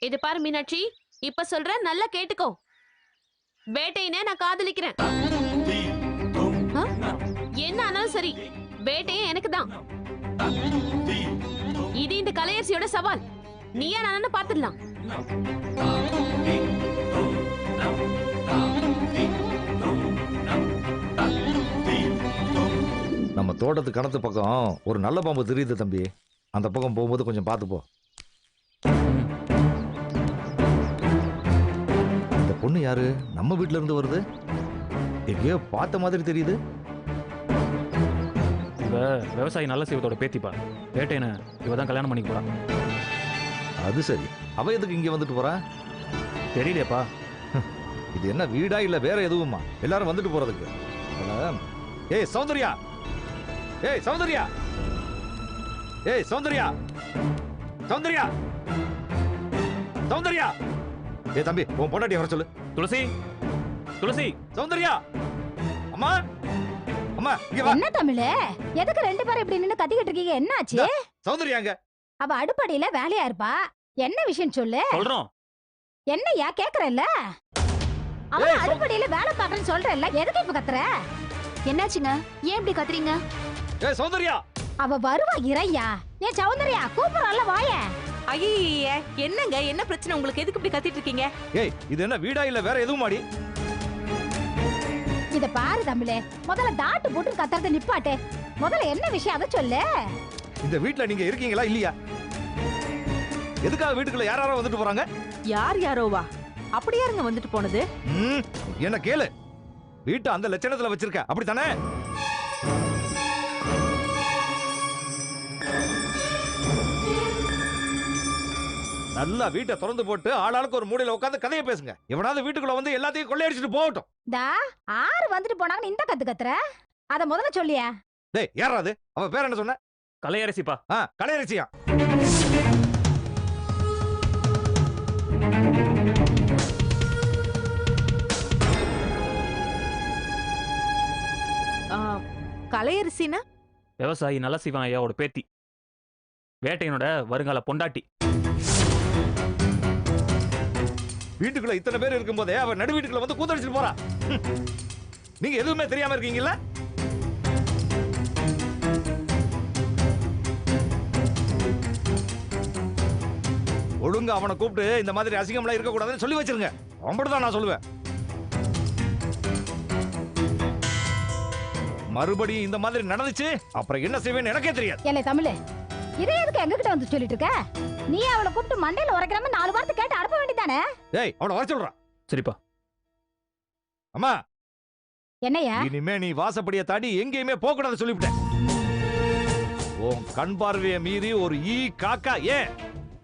இது பாரு மீனாட்சி, இப்ப சொல்றேன் நல்லா கேட்டுக்கோ. வேட்டையனை நான் காதலிக்கிறேன். என்ன ஆனாலும் சரி, வேட்டையன் எனக்கு தான். இது இந்த கலையரசியோட சவால். நீயா நானு பாத்துடலாம். நம்ம தோட்டத்து கணத்து பக்கம் ஒரு நல்ல பாம்பு தெரியுது தம்பி. அந்த பக்கம் போகும்போது கொஞ்சம் பார்த்து போ. இந்த பொண்ணு யாரு? நம்ம வீட்ல இருந்து வருது. எங்கேயோ பார்த்த மாதிரி தெரியுது. இவ விவசாயி நல்ல சிவத்தோட பேத்திப்பா. வேட்டையனை இவ தான் கல்யாணம் பண்ணிக்க போறா. அது சரி. அவ எதுக்கு இங்க வந்துட்டு போறா? தெரியலையப்பா. இது என்ன வீடா இல்ல வேற எதுவுமா? எல்லாரும் வந்துட்டு போறதுக்கு. ஏய் சௌந்தர்யா, ஏய் சௌந்தர்யா, ஏய் சௌந்தர்யா, சௌந்தர்யா, சௌந்தர்யா. ஏய் தம்பி, உன் பொண்டாட்டி வர சொல்லு. துளசி, துளசி. சௌந்தர்யா, அம்மா, அம்மா இங்க வா. என்ன தமிழே, எதுக்கு ரெண்டு பேரும் இப்படி நின்னு கத்திக்கிட்டு இருக்கீங்க? என்ன ஆச்சு? சௌந்தர்யாங்க அவ அடுப்படியில வேலையா இருப்பா. என்ன விஷயம் சொல்லு. சொல்றோம். என்னையா கேக்குறல்ல? அவ அடுப்படியில வேலை பார்க்கறன்னு சொல்றல்ல, எதுக்கு இப்ப கத்துற? என்னாச்சுங்க? ஏன் இப்படி கத்துறீங்க? ஏய் சௌந்தர்யா, அவ வருவா இறையா. ஏன் சௌந்தர்யா கூப்பிடறல்ல, வாயே. ஐயே, என்னங்க, என்ன பிரச்சனை உங்களுக்கு? எதுக்கு இப்படி கத்திட்டு இருக்கீங்க? ஏய் இது என்ன வீடா இல்ல வேற எதுவும் மாடி? இத பாரு தமிழே, முதல்ல தாட்டு போட்டு கத்துறத நிப்பாட்டு. முதல்ல என்ன விஷயம் அத சொல்லு. இந்த வீட்ல நீங்க இருக்கீங்களா இல்லையா? எதுக்காக வீட்டுக்குள்ள யாராரோ வந்துட்டு போறாங்க? யார் யாரோவா? அப்படி யாருங்க வந்துட்டு போனது? என்ன கேளு. வீட்டை அந்த லட்சணத்துல வச்சிருக்க, அப்படித்தானே? நல்லா வீட்டை திறந்து போட்டு ஆளாளுக்கு ஒரு மூலையில உட்கார்ந்து கதையை பேசுங்க. எவனாவது வீட்டுக்குள்ள வந்து எல்லாத்தையும் கொள்ளையடிச்சிட்டு போகட்டும். தா ஆறு வந்துட்டு போனாங்கன்னு இந்த கத்து கத்துற. அத முதல்ல சொல்லியா. டேய் யாராது? அவ பேர் என்ன சொன்ன? கலையரசிப்பா. கலையரசியா? கலையரசினா? விவசாயி நல்ல சிவன் ஐயாவோட பேத்தி. வேட்டையனோட வருங்கால பொண்டாட்டி. வீட்டுக்குள்ள இத்தனை பேர் இருக்கும் போதே அவ நடு வீட்டுக்குள்ள வந்து கூத்தடிச்சிட்டு போறா. நீங்க எதுவுமே தெரியாம இருக்கீங்கல்ல? ஒழுங்கா அவனை கூப்பிட்டு இந்த மாதிரி அசிங்கம்லாம் இருக்க கூடாதுன்னு சொல்லி வச்சிருங்க. அப்படிதான் நான் சொல்லுவேன். மறுபடியும் இந்த மாதிரி நடந்துச்சு அப்புறம் என்ன செய்வேன்னு எனக்கே தெரியாது. ஏலே தமிழ், இதே எதுக்கு எங்க கிட்ட வந்து சொல்லிட்டு இருக்க? நீ அவளை கூப்பிட்டு மண்டையில உரைக்காம 4 வார்த்தை கேட்டு அனுப்ப வேண்டியதானே? டேய் அவளை வர சொல்றா. சரிப்பா. அம்மா என்னையா? இனிமே நீ வாசப்படியை தாண்டி எங்கேயுமே போக கூடாது சொல்லிவிட்டேன். உன் கண் பார்வையை மீறி ஒரு ஈ காக்கா ஏன்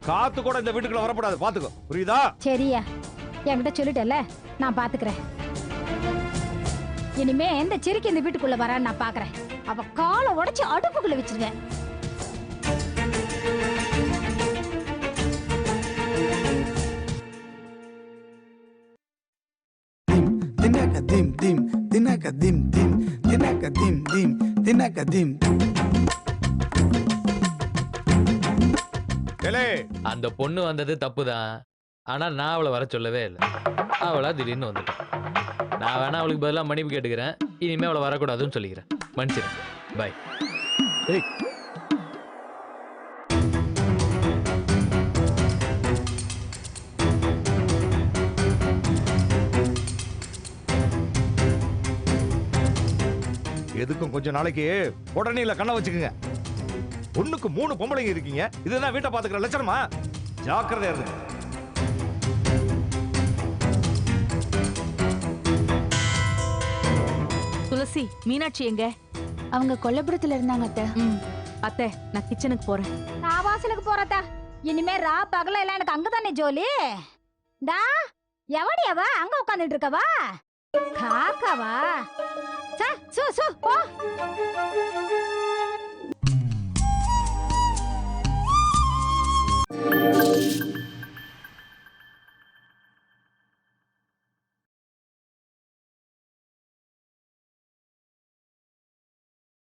காத்து கூட இந்த வீட்டுக்குள்ள வரக்கூடாது. பாத்துக்கோ, புரியுதா? சரியா, என்கிட்ட சொல்லிட்டல, நான் பாத்துக்கிறேன். இனிமே எந்த சிரிக்கு இந்த வீட்டுக்குள்ள வரான்னு நான் பாக்குறேன். அவ காலை உடைச்சு அடுப்புக்குள்ள வச்சிருவேன். அந்த பொண்ணு வந்தது தப்புதான். ஆனா நான் அவளை வர சொல்லவே இல்லை. அவளா திடீர்னு வந்துட்டான். நான் வேணா அவளுக்கு பதிலாக மன்னிப்பு கேட்டுக்கிறேன். இனிமே அவளை வரக்கூடாதுன்னு சொல்லிக்கிறேன். மன்னிச்சிடுறேன். பாய். எதுக்கும் கொஞ்ச நாளைக்கு உடனே கண்ணை வச்சுக்குங்க. ஒண்ணுக்கு 3 பொம்பளைங்க இருக்கீங்க. இதுதான் வீட்டை பாத்துக்கிற லட்சணமா? ஜாக்கிரதையா இருக்கு. துளசி, மீனாட்சி எங்க? அவங்க கொல்லப்புறத்துல இருந்தாங்க அத்தை. அத்தை, நான் கிச்சனுக்கு போறேன். நான் வாசலுக்கு போறதா. இனிமே ரா பகல எல்லாம் எனக்கு அங்கதானே ஜோலி. டா எவடியவா அங்க உட்கார்ந்துட்டு இருக்கவா? காக்காவா? சு சு போ.